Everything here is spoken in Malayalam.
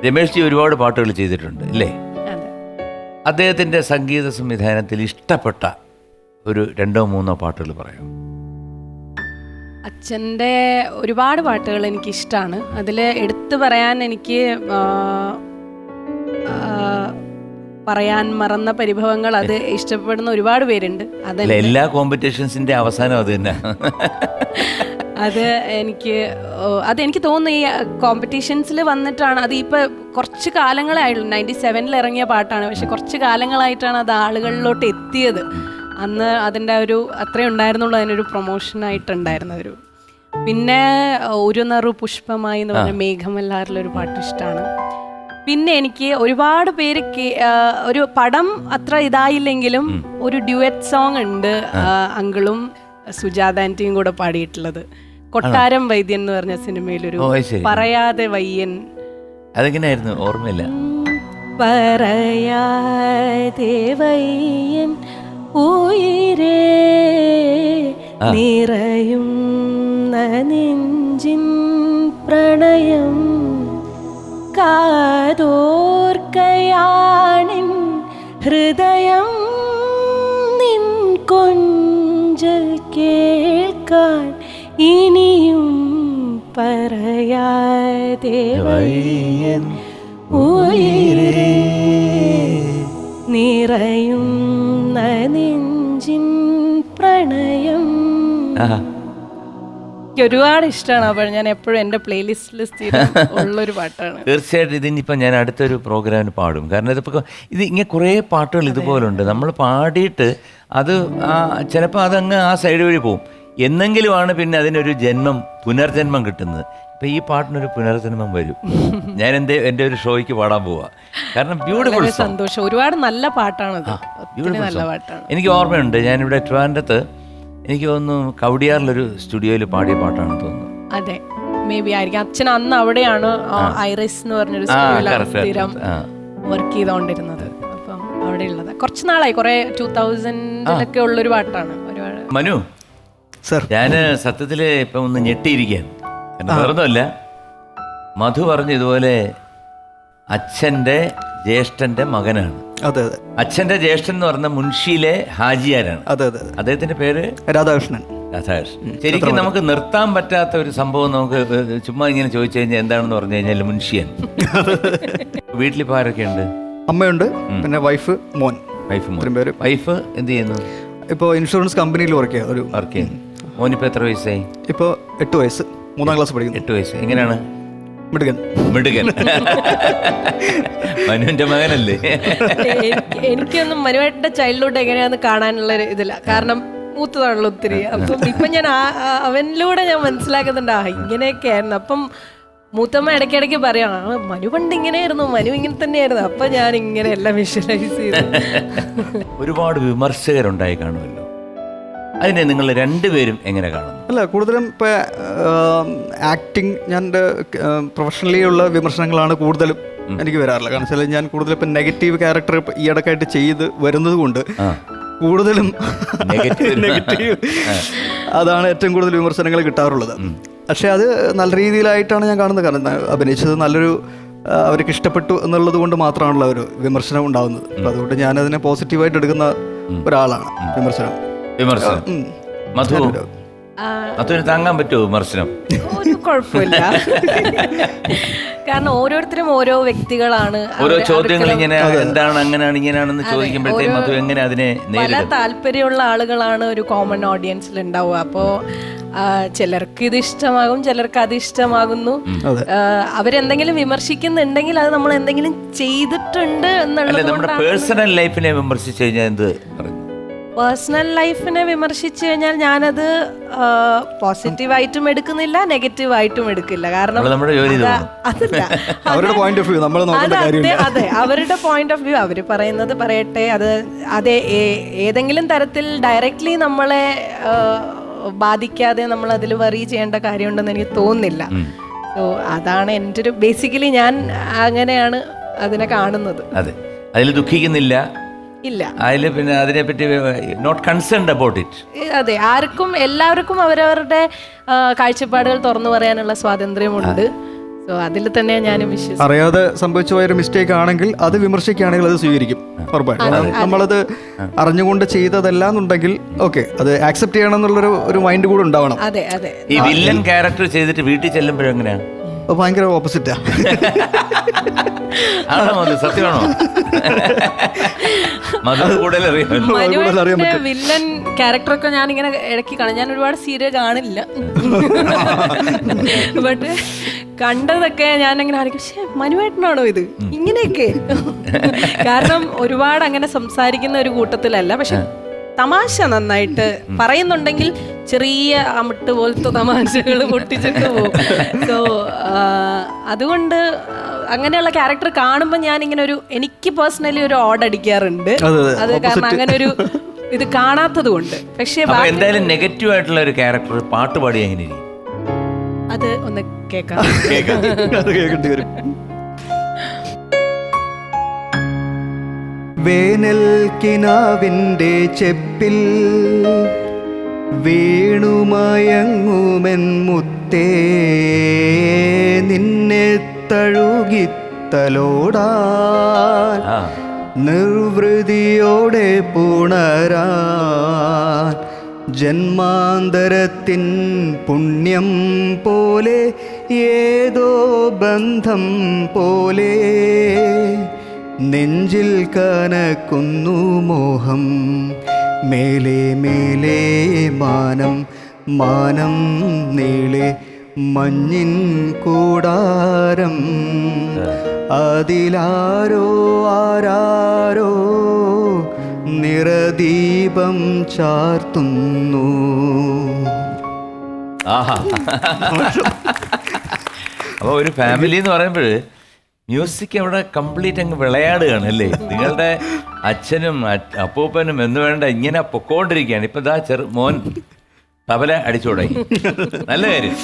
രമേഷ് ജി ഒരുപാട് പാട്ടുകൾ ചെയ്തിട്ടുണ്ട് അല്ലേ? അദ്ദേഹത്തിൻ്റെ സംഗീത സംവിധാനത്തിൽ ഇഷ്ടപ്പെട്ട ഒരു 2-3 പാട്ടുകൾ പറയാം. അച്ഛൻ്റെ ഒരുപാട് പാട്ടുകൾ എനിക്കിഷ്ടമാണ്. അതിൽ എടുത്തു പറയാൻ എനിക്ക് പറയാൻ മറന്ന പരിഭവങ്ങൾ, അത് ഇഷ്ടപ്പെടുന്ന ഒരുപാട് പേരുണ്ട്. അതല്ല എല്ലാ കോമ്പറ്റീഷൻസിൻ്റെ അവസാനം അത് തന്നെ. അതെനിക്ക് തോന്നുന്നു ഈ കോമ്പറ്റീഷൻസിൽ വന്നിട്ടാണ് അത്. ഇപ്പോൾ കുറച്ച് കാലങ്ങളായുള്ളൂ, 97 ഇറങ്ങിയ പാട്ടാണ്, പക്ഷെ കുറച്ച് കാലങ്ങളായിട്ടാണ് അത് ആളുകളിലോട്ട് എത്തിയത്. അന്ന് അതിൻ്റെ ഒരു അത്രേ ഉണ്ടായിരുന്നുള്ളൂ, അതിനൊരു പ്രൊമോഷനായിട്ടുണ്ടായിരുന്ന ഒരു. പിന്നെ ഒരു നറു പുഷ്പമായി എന്ന് പറഞ്ഞ മേഘമല്ലാറിലൊരു പാട്ട് ഇഷ്ടമാണ്. പിന്നെ എനിക്ക് ഒരുപാട് പേര് ഒരു പടം അത്ര ഇതായില്ലെങ്കിലും ഒരു ഡ്യുവറ്റ് സോങ് ഉണ്ട്, അങ്കിളും സുജാത ആന്റിയും കൂടെ പാടിയിട്ടുള്ളത്. കൊട്ടാരം വൈദ്യൻ എന്ന് പറഞ്ഞ സിനിമയിലൊരു പറയാതെ വയ്യൻ. അതെങ്ങനെയായിരുന്നു? ഓർമ്മയില്ല. പറയാതെ വയ്യൻ ഉയിരേ നിറയും നെഞ്ചിൻ പ്രണയം കാതോർക്കയാണിൻ ഹൃദയം നിൻ കൊഞ്ചൽ കേൾക്കാൻ ഇനിയും പറയാതെ വയ്യൻ ഉയിരേ നിറയും നെഞ്ചിൻ പ്രണയം. ഒരുപാട് ഇഷ്ടമാണ്. അപ്പോൾ ഞാൻ എപ്പോഴും എൻ്റെ പ്ലേലിസ്റ്റിൽ സ്ഥിരം ഉള്ളൊരു പാട്ടാണ്. തീർച്ചയായിട്ടും ഇതിനിപ്പോൾ ഞാൻ അടുത്തൊരു പ്രോഗ്രാമിന് പാടും. കാരണം ഇതിപ്പോൾ ഇങ്ങനെ കുറേ പാട്ടുകൾ ഇതുപോലുണ്ട്. നമ്മൾ പാടിയിട്ട് അത് ചിലപ്പോൾ അതങ്ങ് ആ സൈഡ് വഴി പോവും. എന്നെങ്കിലുമാണ് പിന്നെ അതിനൊരു പുനർജന്മം കിട്ടുന്നത്. ഇപ്പം ഈ പാട്ടിനൊരു പുനർജന്മം വരും. ഞാൻ എൻ്റെ ഒരു ഷോയ്ക്ക് പാടാൻ പോവാ. കാരണം ബ്യൂട്ടിഫുൾ സന്തോഷം. ഒരുപാട് നല്ല പാട്ടാണത്. നല്ല പാട്ടാണ്. എനിക്ക് ഓർമ്മയുണ്ട്, ഞാനിവിടെ ട്രിവാൻഡ്രത്ത് എനിക്ക് തോന്നുന്നു കവടിയാറിലൊരു സ്റ്റുഡിയോയിൽ പാടിയ പാട്ടാണെന്ന് തോന്നുന്നു. അതെ, മേ ബി ആയിരിക്കും. അച്ഛൻ അന്ന് അവിടെയാണ് ഐറിസ് എന്ന് പറഞ്ഞൊരു സ്റ്റുഡിയോയിലാണ് സ്ഥിരം വർക്ക് ചെയ്തോണ്ടിരുന്നത്. അപ്പം അവിടെ ഉള്ളത് കുറച്ച് നാളായി, കുറെ 2000 ഉള്ളൊരു പാട്ടാണ്. ഒരുപാട്. മനു സർ, ഞാൻ സത്യത്തില് ഇപ്പം ഒന്ന് ഞെട്ടിയിരിക്കുകയാണ്. വേറൊന്നുമല്ല, മധു പറഞ്ഞു ഇതുപോലെ അച്ഛൻ്റെ ജ്യേഷ്ഠന്റെ മകനാണ്. അതെ അതെ. അച്ഛന്റെ ജ്യേഷ്ഠൻ എന്ന് പറഞ്ഞ മുൻഷിയിലെ ഹാജിയാരാണ്. അതെ അതെ. അദ്ദേഹത്തിന്റെ പേര് രാധാകൃഷ്ണൻ. ശരിക്കും നമുക്ക് നിർത്താൻ പറ്റാത്ത ഒരു സംഭവം. നമുക്ക് ചുമ്മാ ഇങ്ങനെ ചോദിച്ചു കഴിഞ്ഞാൽ എന്താണെന്ന് പറഞ്ഞു കഴിഞ്ഞാൽ മുൻഷിയൻ. വീട്ടിലിപ്പോ ആരൊക്കെ ഉണ്ട്? അമ്മയുണ്ട്, പിന്നെ വൈഫ്, മോൻ. വൈഫ് എന്ത് ചെയ്യുന്നു? ഇപ്പോൾ ഇൻഷുറൻസ് കമ്പനിയിൽ വർക്ക് ചെയ്യുന്നു. മോനിപ്പോ എത്ര വയസ്സായി? ഇപ്പോൾ 8 വയസ്സ്, 3ാം ക്ലാസ് പഠിക്കുന്നു. 8 വയസ്സ്. എങ്ങനെയാണ്? മിടുകൻ. മനുവിന്റെ മകനല്ലേ? എനിക്കൊന്നും മനുവായിട്ടിന്റെ ചൈൽഡ്ഹുഡ് എങ്ങനെയാന്ന് കാണാനുള്ള ഇതില്ല. കാരണം മൂത്തതാണല്ലോ ഒത്തിരി. അപ്പം ഇപ്പം ഞാൻ അവനിലൂടെ ഞാൻ മനസ്സിലാക്കുന്നുണ്ട് ഇങ്ങനെയൊക്കെ ആയിരുന്നു. അപ്പം മൂത്തമ്മ ഇടയ്ക്കിടയ്ക്ക് പറയാം, മനു പണ്ട് ഇങ്ങനെയായിരുന്നു, മനു ഇങ്ങനെ തന്നെയായിരുന്നു. അപ്പം ഞാൻ ഇങ്ങനെ എല്ലാം വിഷ്വലൈസ് ചെയ്തു. ഒരുപാട് വിമർശകരുണ്ടായി കാണുമല്ലോ, അതിനെ നിങ്ങൾ രണ്ടുപേരും എങ്ങനെ കാണുന്നു? അല്ല, കൂടുതലും ഇപ്പോൾ ആക്ടിങ്, ഞാൻ പ്രൊഫഷണലി ഉള്ള വിമർശനങ്ങളാണ് കൂടുതലും എനിക്ക് വരാറില്ല. കാരണം വെച്ചാൽ ഞാൻ കൂടുതലും ഇപ്പം നെഗറ്റീവ് ക്യാരക്ടർ ഈ ഇടയ്ക്കായിട്ട് ചെയ്ത് വരുന്നത് കൊണ്ട് കൂടുതലും നെഗറ്റീവ് അതാണ് ഏറ്റവും കൂടുതൽ വിമർശനങ്ങൾ കിട്ടാറുള്ളത്. പക്ഷേ അത് നല്ല രീതിയിലായിട്ടാണ് ഞാൻ കാണുന്നത്. കാരണം അഭിനയിച്ചത് നല്ലൊരു അവർക്ക് ഇഷ്ടപ്പെട്ടു എന്നുള്ളത് കൊണ്ട് മാത്രമാണല്ലോ ഒരു വിമർശനം ഉണ്ടാകുന്നത്. അപ്പം അതുകൊണ്ട് ഞാനതിനെ പോസിറ്റീവായിട്ട് എടുക്കുന്ന ഒരാളാണ്. വിമർശനം മധുവിന് താങ്ങാൻ പറ്റുമോ വിമർശനം? ഒരു കുഴപ്പമില്ല. കാരണം ഓരോരുത്തരും ഓരോ വ്യക്തികളാണ്. ഓരോ ചോദ്യങ്ങൾ ഇങ്ങനെ എന്താണ് അങ്ങനെയാണ് ഇങ്ങനെയാണെന്ന് ചോദിക്കുമ്പോഴത്തേക്കും മധു എങ്ങനെ അതിനെ പല താല്പര്യമുള്ള ആളുകളാണ് ഒരു കോമൺ ഓഡിയൻസിൽ ഉണ്ടാവുക. അപ്പോൾ ചിലർക്ക് ഇത് ഇഷ്ടമാകും, ചിലർക്ക് അത് ഇഷ്ടമാകുന്നു. അവരെന്തെങ്കിലും വിമർശിക്കുന്നുണ്ടെങ്കിൽ അത് നമ്മൾ എന്തെങ്കിലും ചെയ്തിട്ടുണ്ട് എന്നുള്ളത്. നമ്മുടെ പേഴ്സണൽ ലൈഫിനെ വിമർശിച്ചു കഴിഞ്ഞാൽ എന്ത് പറയും? പേഴ്സണൽ ലൈഫിനെ വിമർശിച്ചു കഴിഞ്ഞാൽ ഞാനത് പോസിറ്റീവായിട്ടും എടുക്കുന്നില്ല, നെഗറ്റീവായിട്ടും എടുക്കില്ല. കാരണം അതല്ല, അതെ, അവരുടെ പോയിന്റ് ഓഫ് വ്യൂ അവർ പറയുന്നത് പറയട്ടെ. അതെ, ഏതെങ്കിലും തരത്തിൽ ഡയറക്റ്റ്ലി നമ്മളെ ബാധിക്കാതെ നമ്മൾ അതിൽ വറി ചെയ്യേണ്ട കാര്യമുണ്ടെന്ന് എനിക്ക് തോന്നുന്നില്ല. സോ അതാണ് എൻ്റെ ഒരു ബേസിക്കലി ഞാൻ അങ്ങനെയാണ് അതിനെ കാണുന്നത്. അതെ, അതിൽ ദുഃഖിക്കുന്നില്ല, ഇല്ല, അതിൽ പിന്നെ അതിനെപ്പറ്റി നോട്ട് കൺസേൺഡ് അബൌട്ട് ഇറ്റ്. അതെ, എല്ലാവർക്കും അവരവരുടെ കാഴ്ചപ്പാടുകൾ തുറന്നു പറയാനുള്ള സ്വാതന്ത്ര്യമുണ്ട്. സോ അതിൽ തന്നെ ഞാനും വിശ്വസിക്കും. അറിയാതെ സംഭവിച്ചു പോയൊരു മിസ്റ്റേക്ക് ആണെങ്കിൽ അത് വിമർശിക്കുകയാണെങ്കിൽ അത് സ്വീകരിക്കും ഉറപ്പായിട്ടും. കാരണം നമ്മളത് അറിഞ്ഞുകൊണ്ട് ചെയ്തതല്ല എന്നുണ്ടെങ്കിൽ ഓക്കെ, അത് ആക്സെപ്റ്റ് ചെയ്യണം എന്നുള്ളൊരു മൈൻഡ് കൂടെ ഉണ്ടാവണം. അതെ അതെ. ഈ വില്ലൻ ക്യാരക്ടർ ചെയ്തിട്ട് വീട്ടിൽ ചെല്ലുമ്പോഴെങ്ങനെയാ? ഭയങ്കര ഓപ്പോസിറ്റാ. ആണോ മധു? സത്യമാണോ? മധു കൂടുതൽ അറിയാമല്ലോ. മനുവിന്റെ വില്ലൻ ക്യാരക്ടറൊക്കെ ഞാൻ ഇങ്ങനെ ഇടയ്ക്ക് കാണും. ഞാൻ ഒരുപാട് സീരിയൽ കാണില്ല, ബട്ട് കണ്ടതൊക്കെ ഞാൻ അങ്ങനെ ആയിരിക്കും, പക്ഷേ മനുവേട്ടനാണോ ഇത് ഇങ്ങനെയൊക്കെ? കാരണം ഒരുപാട് അങ്ങനെ സംസാരിക്കുന്ന ഒരു കൂട്ടത്തിലല്ല, പക്ഷെ തമാശ നന്നായിട്ട് പറയുന്നുണ്ടെങ്കിൽ ചെറിയ അമിട്ട് പോലത്തെ തമാശകൾ പൊട്ടിച്ചിട്ട് പോകും. സോ അതുകൊണ്ട് അങ്ങനെയുള്ള ക്യാരക്ടർ കാണുമ്പോൾ ഞാൻ ഇങ്ങനെ എനിക്ക് പേഴ്സണലി ഒരു ഓഡ് അടിക്കാറുണ്ട്. അത് കാരണം അങ്ങനെ ഒരു ഇത് കാണാത്തത് കൊണ്ട്. പക്ഷേ എന്തായാലും നെഗറ്റീവ് ആയിട്ടുള്ള ഒരു ക്യാരക്ടർ പാട്ട് പാടി എങ്ങനെ ഇരിക്കും? അത് ഒന്ന് കേൾക്കാം. അത് കേൾക്കേണ്ടി വരും. വേനൽ കിനാവിൻ്റെ ചെപ്പിൽ വീണുമയങ്ങുമെൻ മുത്തേ, നിന്നെ തഴുകിത്തലോടാൻ നിർവൃതിയോടെ പുണരാൻ ജന്മാന്തരത്തിൻ പുണ്യം പോലെ ഏതോ ബന്ധം പോലെ നെഞ്ചിൽ കനക്കുന്നു മോഹം, മേലെ മേലെ മാനം മാനം നീളെ മഞ്ഞിൻ കൂടാരം, അതിലാരോ ആരാരോ നിറദീപം ചാർത്തുന്നു. ആഹാ. അപ്പൊ ഒരു ഫാമിലി എന്ന് പറയുമ്പോൾ മ്യൂസിക് അവിടെ കംപ്ലീറ്റ് അങ്ങ് വിളയാടുകയാണ് അല്ലേ? നിങ്ങളുടെ അച്ഛനും അപ്പൂപ്പനും എന്ന് വേണ്ട ഇങ്ങനെ പൊക്കോണ്ടിരിക്കുകയാണ്. ഇപ്പൊ മോൻ തബല അടിച്ചു തുടങ്ങി. നല്ല കാര്യം.